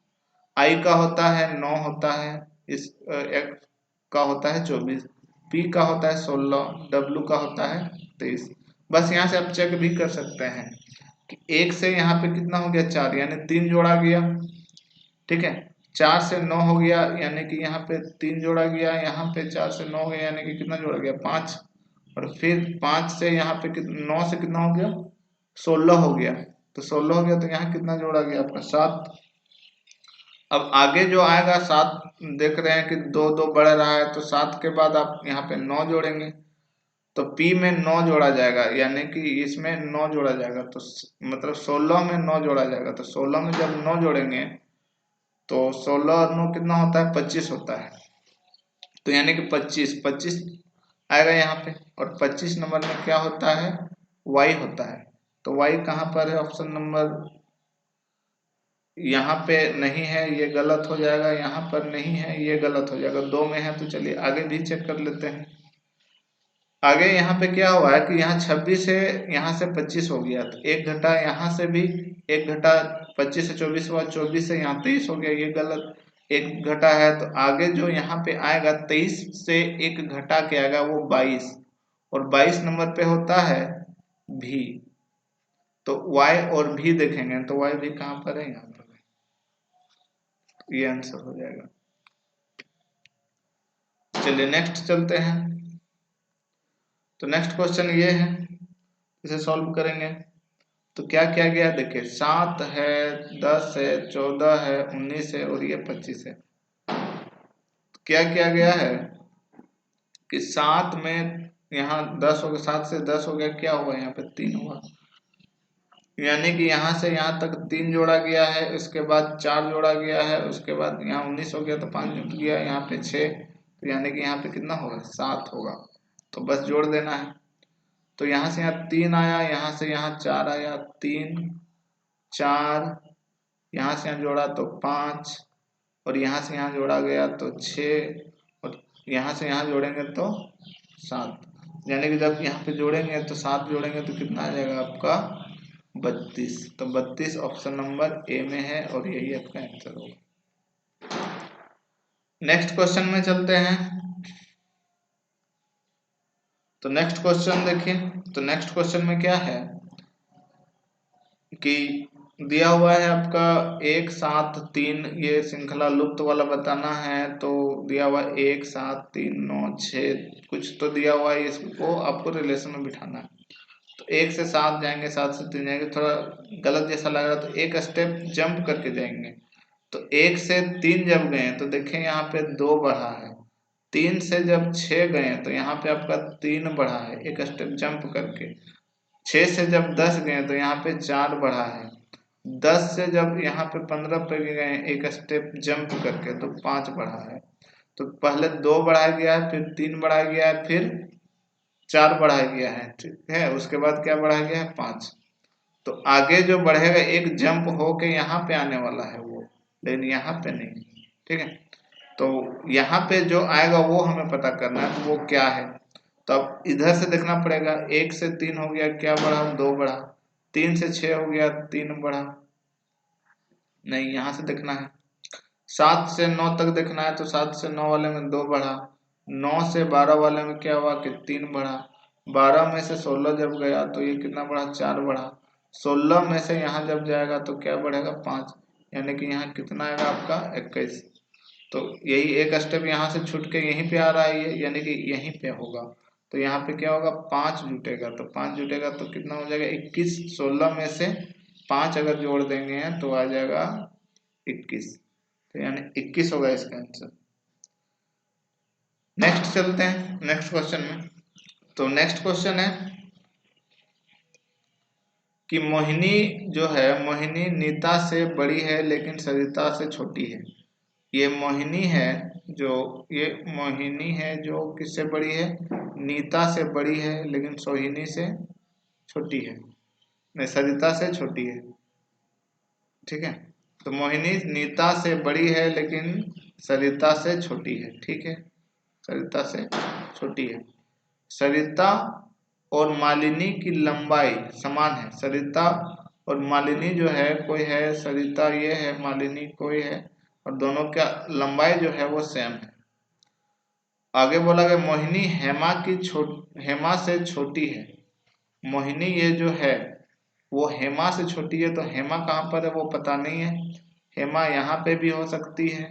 आई का होता है 9 होता है, इस एक्स का होता है 24, पी का होता है 16, डब्लू का होता है 23। बस यहाँ से आप चेक भी कर सकते हैं कि 1 से यहाँ पे कितना हो गया 4, यानी 3 जोड़ा गया, ठीक है। 4 से 9 हो गया, यानी कि यहाँ पे 3 जोड़ा गया, यहाँ पे 4 से 9 हो गया, यानी कि कितना जोड़ा गया 5, और फिर 5 से यहाँ पे 9 से कितना हो गया 16 हो गया, तो 16 हो गया, तो यहाँ कितना जोड़ा गया आपका 7। अब आगे जो आएगा 7, देख रहे हैं कि 2 2 बढ़ रहा है, तो 7 के बाद आप यहाँ पे 9 जोड़ेंगे, तो P में 9 जोड़ा जाएगा, यानी कि इसमें 9 जोड़ा जाएगा, तो मतलब 16 में 9 जोड़ा जाएगा, तो 16 में जब 9 जोड़ेंगे तो 16 और 9 कितना होता है 25 होता है, तो यानी कि 25 आएगा यहाँ पे, और 25 नंबर में क्या होता है Y होता है, तो Y कहाँ पर है, ऑप्शन नंबर यहाँ पे नहीं है, ये गलत हो जाएगा, यहाँ पर नहीं है, ये गलत हो जाएगा, 2 में है, तो चलिए आगे भी चेक कर लेते हैं। आगे यहाँ पे क्या हुआ है कि यहाँ 26 है, यहाँ से 25 हो गया, तो एक घटा यहाँ से भी, एक घटा 25 से 24 हुआ, 24 से यहाँ 23 हो गया, ये गलत, एक घटा है, तो आगे जो यहाँ पे आएगा 23 से एक घटा के आएगा वो 22, और 22 नंबर पे होता है भी, तो y और भी देखेंगे, तो y भी कहाँ पर है, यहाँ पर, ये आंसर हो जाएगा। चलिए नेक्स्ट चलते हैं। तो नेक्स्ट क्वेश्चन ये है, इसे सॉल्व करेंगे। तो क्या क्या गया देखिए, 7 है, 10 है, 14 है, 19 है, और ये 25 है। क्या क्या गया है कि 7 में यहाँ 10 हो गया, 7 से 10 हो गया, क्या हुआ यहाँ पे 3 हुआ, यानी कि यहाँ से यहाँ तक 3 जोड़ा गया है, उसके बाद 4 जोड़ा गया है, उसके बाद यहाँ 19 हो गया, तो 5 जुट गया, यहाँ पे 6, तो यानी कि यहाँ पे कितना होगा 7 होगा, तो बस जोड़ देना है। तो यहाँ से यहाँ 3 आया, यहाँ से यहाँ 4 आया, 3 4, यहाँ से यहाँ जोड़ा तो 5, और यहाँ से यहाँ जोड़ा गया तो 6, और यहाँ से यहाँ जोड़ेंगे तो 7, यानी कि जब यहाँ पे जोड़ेंगे तो 7 जोड़ेंगे तो कितना आ जाएगा आपका 32, तो 32 ऑप्शन नंबर ए में है, और यही आपका आंसर होगा। नेक्स्ट क्वेश्चन में चलते हैं। तो नेक्स्ट क्वेश्चन देखिए, तो नेक्स्ट क्वेश्चन में क्या है कि दिया हुआ है आपका 1 7 3, ये श्रृंखला लुप्त वाला बताना है, तो दिया हुआ 1 7 3 9 6, कुछ तो दिया हुआ है, इसको आपको रिलेशन में बिठाना है। तो 1 से 7 जाएंगे, 7 से 3 जाएंगे, थोड़ा गलत जैसा लग रहा, तो एक स्टेप जंप करके जाएंगे। तो 1 से 3 जब गए तो देखें यहाँ पे 2 बढ़ा है, 3 से जब 6 गए तो यहाँ पे आपका 3 बढ़ा है, एक स्टेप जंप करके। 6 से जब 10 गए तो यहाँ पे 4 बढ़ा है, 10 से जब यहाँ पे 15 पे गए एक स्टेप जंप करके तो 5 बढ़ा है। तो पहले 2 बढ़ाया गया है, फिर 3 बढ़ाया गया है, फिर 4 बढ़ाया गया है, ठीक है, उसके बाद क्या बढ़ाया गया है 5। तो आगे जो बढ़ेगा एक जंप होके यहाँ पे आने वाला है वो, लेकिन यहाँ पे नहीं, ठीक है। तो यहाँ पे जो आएगा वो हमें पता करना है, तो वो क्या है। तो अब इधर से देखना पड़ेगा, 1 से 3 हो गया, क्या बढ़ा 2 बढ़ा, 3 से 6 हो गया 3 बढ़ा, नहीं यहाँ से देखना है। 7 से 9 तक देखना है, तो 7 से 9 वाले में 2 बढ़ा, 9 से 12 वाले में क्या हुआ कि 3 बढ़ा, 12 में से 16 जब गया तो ये कितना बढ़ा 4 बढ़ा, 16 में से यहाँ जब जाएगा तो क्या बढ़ेगा 5, यानी कि यहाँ कितना आएगा आपका 21। तो यही एक स्टेप यहाँ से छूट के यहीं पे आ रहा है ये, यानी कि यहीं पे होगा, तो यहाँ पे क्या होगा 5 जुटेगा, तो 5 जुटेगा तो कितना हो जाएगा 21, 16 में से 5 अगर जोड़ देंगे तो आ जाएगा 21, तो यानी 21 होगा इसका आंसर। नेक्स्ट चलते हैं नेक्स्ट क्वेश्चन में। तो नेक्स्ट क्वेश्चन है कि मोहिनी जो है, मोहिनी नीता से बड़ी है लेकिन सरिता से छोटी है। ये मोहिनी है जो, ये मोहिनी है जो किससे बड़ी है, नीता से बड़ी है लेकिन सोहिनी से छोटी है, नहीं सरिता से छोटी है, ठीक है। तो मोहिनी नीता से बड़ी है लेकिन सरिता से छोटी है, ठीक है, सरिता से छोटी है। सरिता और मालिनी की लंबाई समान है। सरिता और मालिनी जो है, कोई है सरिता ये है, मालिनी कोई है, और दोनों का लंबाई जो है वो सेम है। आगे बोला गया मोहिनी हेमा से छोटी है। मोहिनी ये जो है वो हेमा से छोटी है, तो हेमा कहाँ पर है वो पता नहीं है। हेमा यहाँ पे भी हो सकती है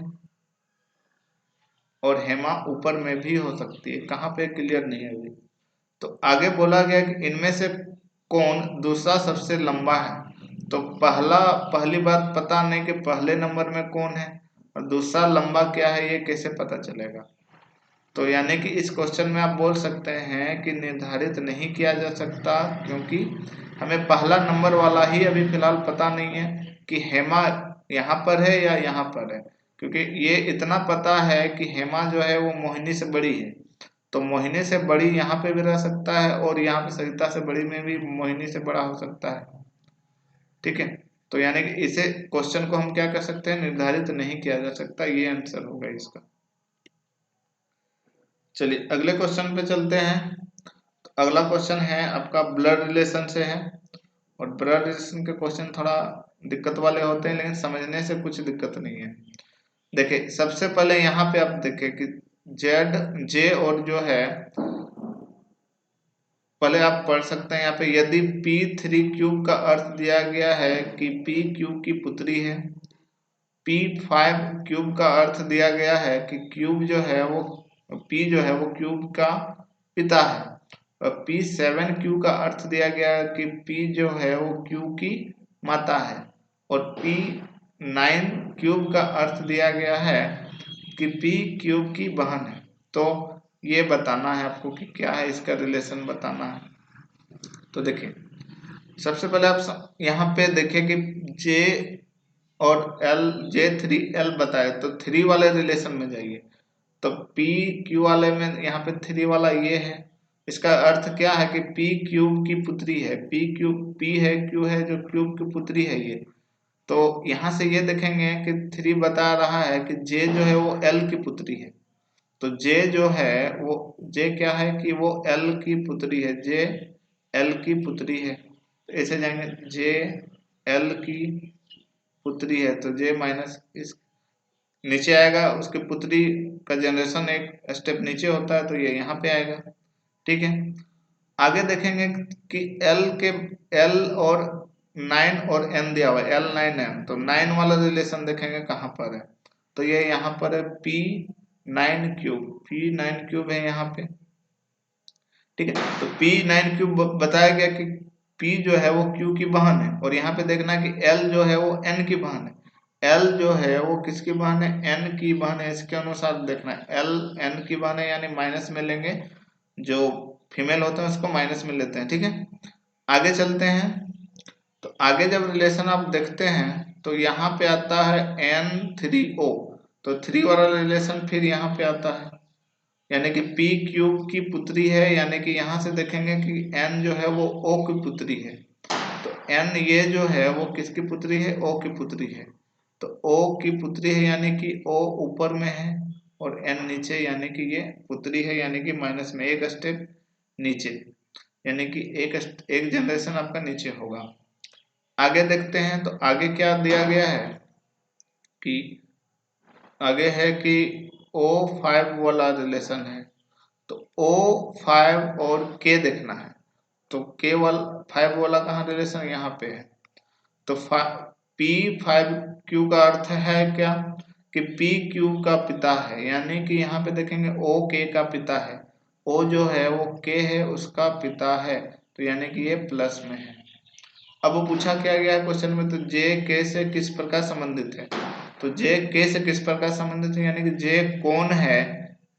और हेमा ऊपर में भी हो सकती है, कहाँ पे क्लियर नहीं है अभी। तो आगे बोला गया कि इनमें से कौन दूसरा सबसे लंबा है। तो पहली बात पता नहीं कि पहले नंबर में कौन है, और दूसरा लंबा क्या है ये कैसे पता चलेगा। तो यानी कि इस क्वेश्चन में आप बोल सकते हैं कि निर्धारित नहीं किया जा सकता, क्योंकि हमें पहला नंबर वाला ही अभी फिलहाल पता नहीं है कि हेमा यहाँ पर है या यहाँ पर है। क्योंकि ये इतना पता है कि हेमा जो है वो मोहिनी से बड़ी है, तो मोहिनी से बड़ी यहाँ पे भी रह सकता है, और यहाँ पे सरिता से बड़ी में भी मोहिनी से बड़ा हो सकता है। ठीक है, तो यानी कि इसे क्वेश्चन को हम क्या कर सकते हैं, निर्धारित नहीं किया जा सकता, ये आंसर होगा इसका। चलिए अगले क्वेश्चन पे चलते हैं। तो अगला क्वेश्चन है आपका ब्लड रिलेशन से है, और ब्लड रिलेशन के क्वेश्चन थोड़ा दिक्कत वाले होते हैं, लेकिन समझने से कुछ दिक्कत नहीं है। देखिए सबसे पहले यहाँ पे आप देखें कि जेड जे और जो है, पहले आप पढ़ सकते हैं यहाँ पे, यदि p3 क्यूब का अर्थ दिया गया है कि p क्यूब की पुत्री है, p5 क्यूब का अर्थ दिया गया है कि क्यूब जो है वो p जो है वो क्यूब का पिता है, और p7 क्यूब का अर्थ दिया गया है कि p जो है वो क्यूब की माता है, और p9 क्यूब का अर्थ दिया गया है कि p क्यूब की बहन है। तो ये बताना है आपको कि क्या है, इसका रिलेशन बताना है। तो देखिए सबसे पहले आप यहाँ पे देखिए कि जे और एल, J3L बताए, तो 3 वाले रिलेशन में जाइए। तो P Q वाले में यहाँ पे 3 वाला ये है, इसका अर्थ क्या है कि P क्यूब की पुत्री है, P है Q है जो क्यूब की पुत्री है ये। तो यहाँ से ये देखेंगे कि 3 बता रहा है कि J जो है वो L की पुत्री है। तो J जो है वो J क्या है कि वो L की पुत्री है, J L की पुत्री है। तो ऐसे जाएंगे J L की पुत्री है, तो J माइनस इस नीचे आएगा, उसके पुत्री का जनरेशन एक स्टेप नीचे होता है, तो ये यहाँ पे आएगा। ठीक है, आगे देखेंगे कि L और 9 और N दिया हुआ है, L9N, तो 9 वाला रिलेशन देखेंगे कहाँ पर है। तो ये यहाँ पर है P9 क्यूब है यहाँ पे। ठीक है, तो P9 क्यूब बताया गया कि P जो है वो Q की बहन है, और यहाँ पे देखना कि L जो है वो N की बहन है। L जो है वो किसकी बहन है, N की बहन है, इसके अनुसार देखना है। L N की बहन है यानी माइनस में लेंगे, जो फीमेल होते हैं उसको माइनस में लेते हैं। ठीक है, आगे चलते हैं। तो आगे जब रिलेशन आप देखते हैं तो यहाँ पे आता है N3O, तो 3 वाला रिलेशन फिर यहाँ पे आता है, यानी कि P क्यूब की पुत्री है, यानी कि यहाँ से देखेंगे कि N जो है वो O की पुत्री है। तो N ये जो है वो किसकी पुत्री है, O की पुत्री है। तो O की पुत्री है यानी कि O ऊपर में है, और N नीचे, यानी कि ये पुत्री है, यानी कि माइनस में एक स्टेप नीचे, यानी कि एक जनरेशन आपका नीचे होगा। आगे देखते हैं, तो आगे क्या दिया गया है कि आगे है कि O5 वाला रिलेशन है। तो O5 और K देखना है। तो K5 वाला कहाँ रिलेशन, यहाँ पे है। तो P5Q का अर्थ है क्या कि P Q का पिता है, यानी कि यहाँ पे देखेंगे O K का पिता है, O जो है वो K है उसका पिता है, तो यानी कि ये प्लस में है। अब वो पूछा क्या गया है क्वेश्चन में, तो J K से किस प्रकार संबंधित है। तो J K से किस प्रकार संबंधित है, यानी कि J कौन है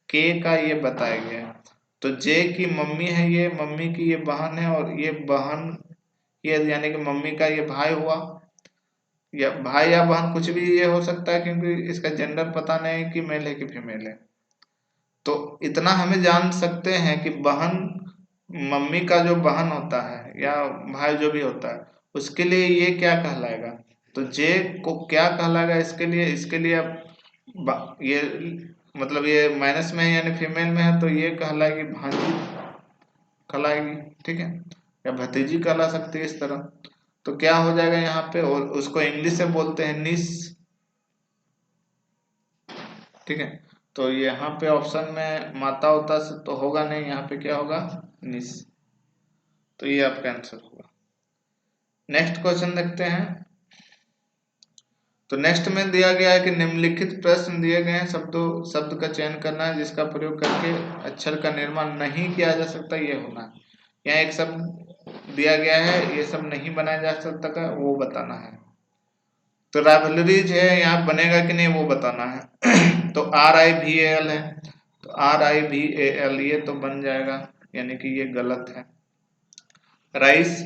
K का, ये बताया गया है। तो J की मम्मी है, ये मम्मी की ये बहन है, और ये बहन ये यानी कि मम्मी का ये भाई हुआ, या भाई या बहन कुछ भी ये हो सकता है, क्योंकि इसका जेंडर पता नहीं है कि मेल है कि फीमेल है। तो इतना हमें जान सकते हैं कि बहन, मम्मी का जो बहन होता है या भाई जो भी होता है, उसके लिए ये क्या कहलाएगा। तो जे को क्या कहलाएगा, इसके लिए ये मतलब ये माइनस में है यानी फीमेल में है, तो ये कहलाएगी भांजी। कहलाएगी, ठीक है, या भतीजी कहला सकती है इस तरह। तो क्या हो जाएगा यहाँ पे, और उसको इंग्लिश से बोलते हैं निस, ठीक है। तो यहाँ पे ऑप्शन में माता होता से तो होगा नहीं, यहाँ पे क्या होगा, निस। तो ये आपका आंसर होगा। नेक्स्ट क्वेश्चन देखते हैं। तो नेक्स्ट में दिया गया है कि निम्नलिखित प्रश्न दिए गए हैं, शब्द का चयन करना है जिसका प्रयोग करके अक्षर का निर्माण नहीं किया जा सकता, ये होना है। यहाँ एक शब्द दिया गया है, ये सब नहीं बनाया जा सकता का वो बताना है। तो राइवलरीज है, यहाँ बनेगा कि नहीं वो बताना है। तो RIVAL है, तो RIVAL ये तो बन जाएगा, यानी कि ये गलत है। राइस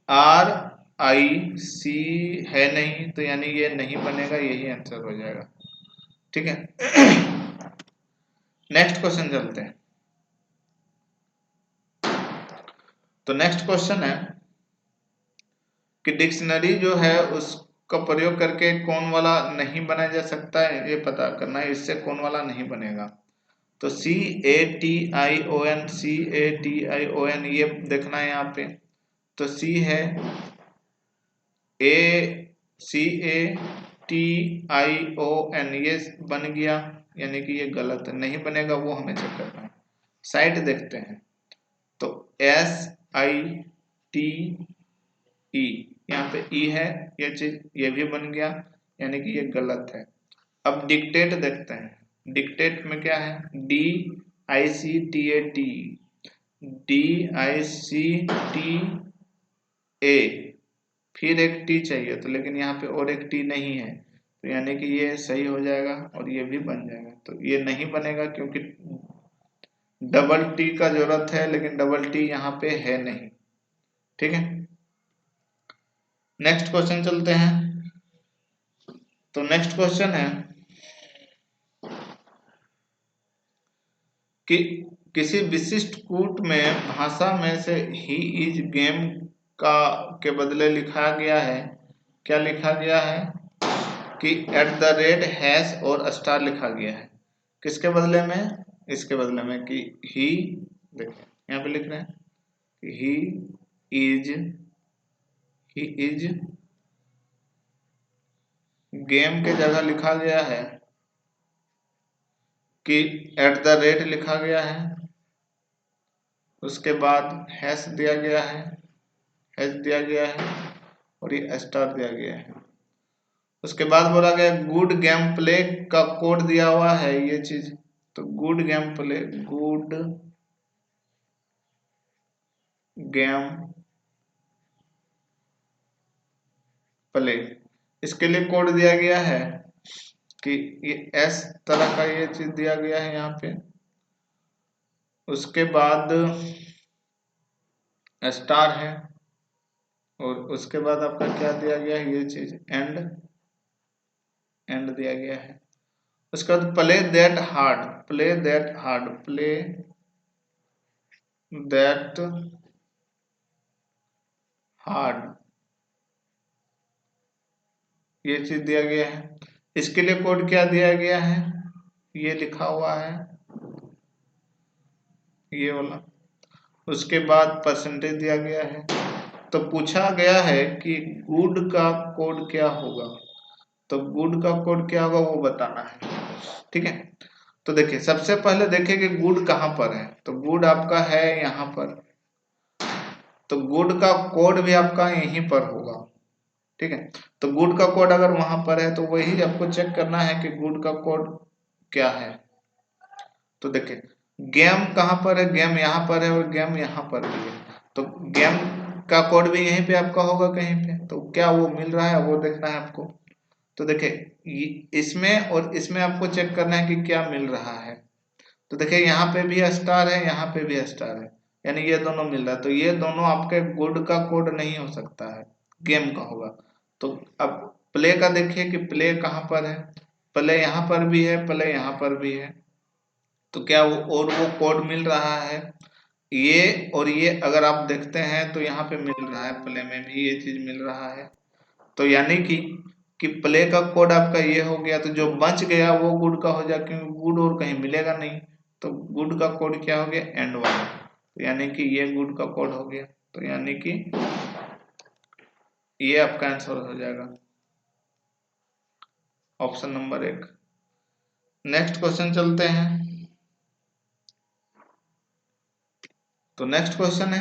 RIC है नहीं, तो यानी ये नहीं बनेगा, यही आंसर हो जाएगा, ठीक है। नेक्स्ट क्वेश्चन चलते हैं। तो नेक्स्ट क्वेश्चन है कि डिक्शनरी जो है उसका प्रयोग करके कौन वाला नहीं बनाया जा सकता है, ये पता करना है, इससे कौन वाला नहीं बनेगा। तो CATION ये देखना है यहाँ पे। तो C है, CATION ये बन गया, यानी कि ये गलत है, नहीं बनेगा, वो हमें चेक करना है। साइट देखते हैं। तो SITE यहाँ पे E है, ये चीज ये भी बन गया, यानी कि ये गलत है। अब डिक्टेट देखते हैं। डिक्टेट में क्या है, DICTAT, DICTA, फिर एक टी चाहिए, तो लेकिन यहाँ पे और एक टी नहीं है, तो यानी कि ये सही हो जाएगा और ये भी बन जाएगा। तो ये नहीं बनेगा क्योंकि डबल टी का जरूरत है, लेकिन डबल टी यहाँ पे है नहीं, ठीक है। नेक्स्ट क्वेश्चन चलते हैं। तो नेक्स्ट क्वेश्चन है कि किसी विशिष्ट कूट में भाषा में से ही इज गेम का के बदले लिखा गया है, क्या लिखा गया है कि @ और स्टार लिखा गया है, किसके बदले में, इसके बदले में कि ही, देखिए यहाँ पे लिख रहे हैं कि ही इज गेम के जगह लिखा गया है कि @ लिखा गया है, उसके बाद हैश दिया गया है, हैश दिया गया है, और ये स्टार दिया गया है। उसके बाद बोला गया गुड गेम प्ले का कोड दिया हुआ है, ये चीज। तो गुड गेम प्ले, इसके लिए कोड दिया गया है कि ये S तरह का ये चीज दिया गया है यहाँ पे। उसके बाद स्टार है, और उसके बाद आपका क्या दिया गया है, ये चीज एंड दिया गया है। उसके बाद प्ले दैट हार्ड, ये चीज दिया गया है। इसके लिए कोड क्या दिया गया है, ये लिखा हुआ है, ये वाला। उसके बाद परसेंटेज दिया गया है। तो पूछा गया है कि गुड का कोड क्या होगा, तो गुड का कोड क्या होगा वो बताना है, ठीक है। तो देखिए सबसे पहले देखिए कि गुड कहाँ पर है, तो गुड आपका है यहाँ पर, तो गुड का कोड भी आपका यहीं पर होगा, ठीक है। तो गुड का कोड अगर वहां पर है तो वही आपको चेक करना है कि गुड का कोड क्या है। तो देखिए गेम कहाँ पर है, गेम यहाँ पर है और गेम यहाँ पर भी है, तो गेम का कोड भी यहीं पे आपका होगा कहीं पे, तो क्या वो मिल रहा है वो देखना है आपको। तो देखिए इसमें और इसमें आपको चेक करना है कि क्या मिल रहा है। तो देखिए यहाँ पे भी स्टार है, यहाँ पे भी स्टार है, यानी ये दोनों मिल रहा है, तो ये दोनों आपके गुड का कोड नहीं हो सकता है, गेम का होगा। तो अब प्ले का देखिए कि प्ले कहाँ पर है, प्ले यहाँ पर भी है, प्ले यहाँ पर भी है, तो क्या वो कोड मिल रहा है, ये और ये अगर आप देखते हैं तो यहाँ पे मिल रहा है, प्ले में भी ये चीज मिल रहा है। तो यानी कि प्ले का कोड आपका ये हो गया, तो जो बच गया वो गुड का हो जाए, क्योंकि गुड और कहीं मिलेगा नहीं। तो गुड का कोड क्या हो गया, एंड वाला, तो यानी कि ये गुड का कोड हो गया, तो यानी कि ये आपका आंसर हो जाएगा ऑप्शन नंबर 1। नेक्स्ट क्वेश्चन चलते हैं। तो नेक्स्ट क्वेश्चन है,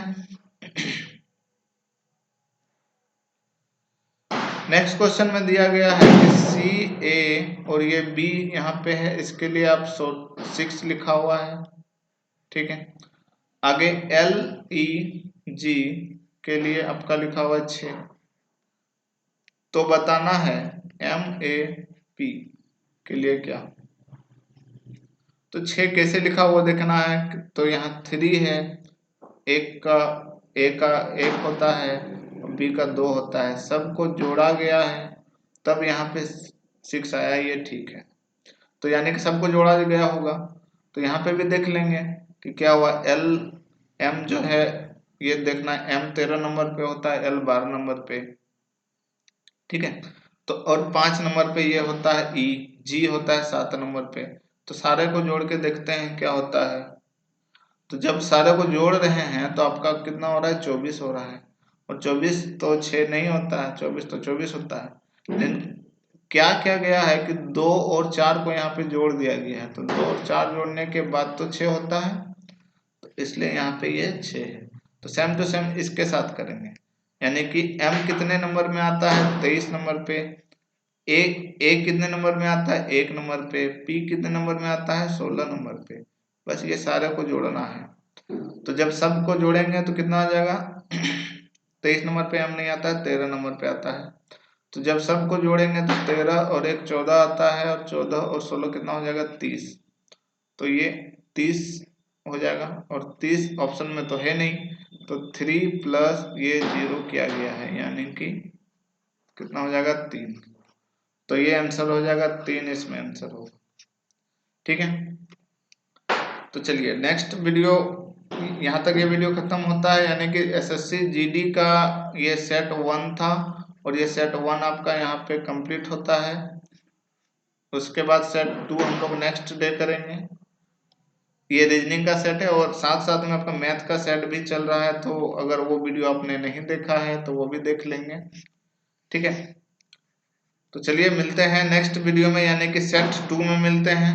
नेक्स्ट क्वेश्चन में दिया गया है कि सी ए और ये बी यहाँ पे है, इसके लिए आप 6 लिखा हुआ है, ठीक है। आगे एल ई जी के लिए आपका लिखा हुआ है 6। तो बताना है एम ए पी के लिए क्या। तो 6 कैसे लिखा हुआ देखना है। तो यहाँ 3 है, ए का 1 होता है और बी का 2 होता है, सबको जोड़ा गया है तब यहाँ पे 6 आया, ये ठीक है। तो यानी कि सबको जोड़ा गया होगा। तो यहाँ पे भी देख लेंगे कि क्या हुआ। एल एम जो है ये देखना, एम 13 नंबर पे होता है, एल 12 नंबर पे, ठीक है। तो और 5 नंबर पे ये होता है ई, जी होता है 7 नंबर पे। तो सारे को जोड़ के देखते हैं क्या होता है। तो जब सारे को जोड़ रहे हैं तो आपका कितना हो रहा है, 24 हो रहा है। और 24 तो 6 नहीं होता है, 24 तो 24 होता है। लेकिन क्या क्या गया है कि 2 और 4 को यहाँ पे जोड़ दिया गया है, तो 2 और 4 जोड़ने के बाद तो 6 होता है, तो इसलिए यहाँ पे ये 6 है। तो सेम टू सेम इसके साथ करेंगे, यानी कि m कितने नंबर में आता है, 23 नंबर पे। ए कितने नंबर में आता है, 1 नंबर पे। p कितने नंबर में आता है, 16 नंबर पे। बस ये सारे को जोड़ना है। तो जब सबको जोड़ेंगे तो कितना आ जाएगा 23 नंबर पे m नहीं आता है, 13 नंबर पे आता है। तो जब सबको जोड़ेंगे तो 13 और 1 14 आता है, और 14 और 16 कितना हो जाएगा, 30। तो ये 30 हो जाएगा, और 30 ऑप्शन में तो है नहीं, तो 3 प्लस ये 0 किया गया है, यानी कि कितना हो जाएगा, 3। तो ये आंसर हो जाएगा 3, इसमें आंसर होगा, ठीक है। तो चलिए नेक्स्ट वीडियो, यहाँ तक ये वीडियो खत्म होता है, यानी कि एसएससी जीडी का ये सेट 1 था, और ये सेट 1 आपका यहाँ पे कंप्लीट होता है। उसके बाद सेट 2 हम लोग नेक्स्ट डे करेंगे। ये रीजनिंग का सेट है, और साथ साथ में आपका मैथ का सेट भी चल रहा है, तो अगर वो वीडियो आपने नहीं देखा है तो वो भी देख लेंगे, ठीक है। तो चलिए मिलते हैं नेक्स्ट वीडियो में, यानी कि सेट 2 में मिलते हैं।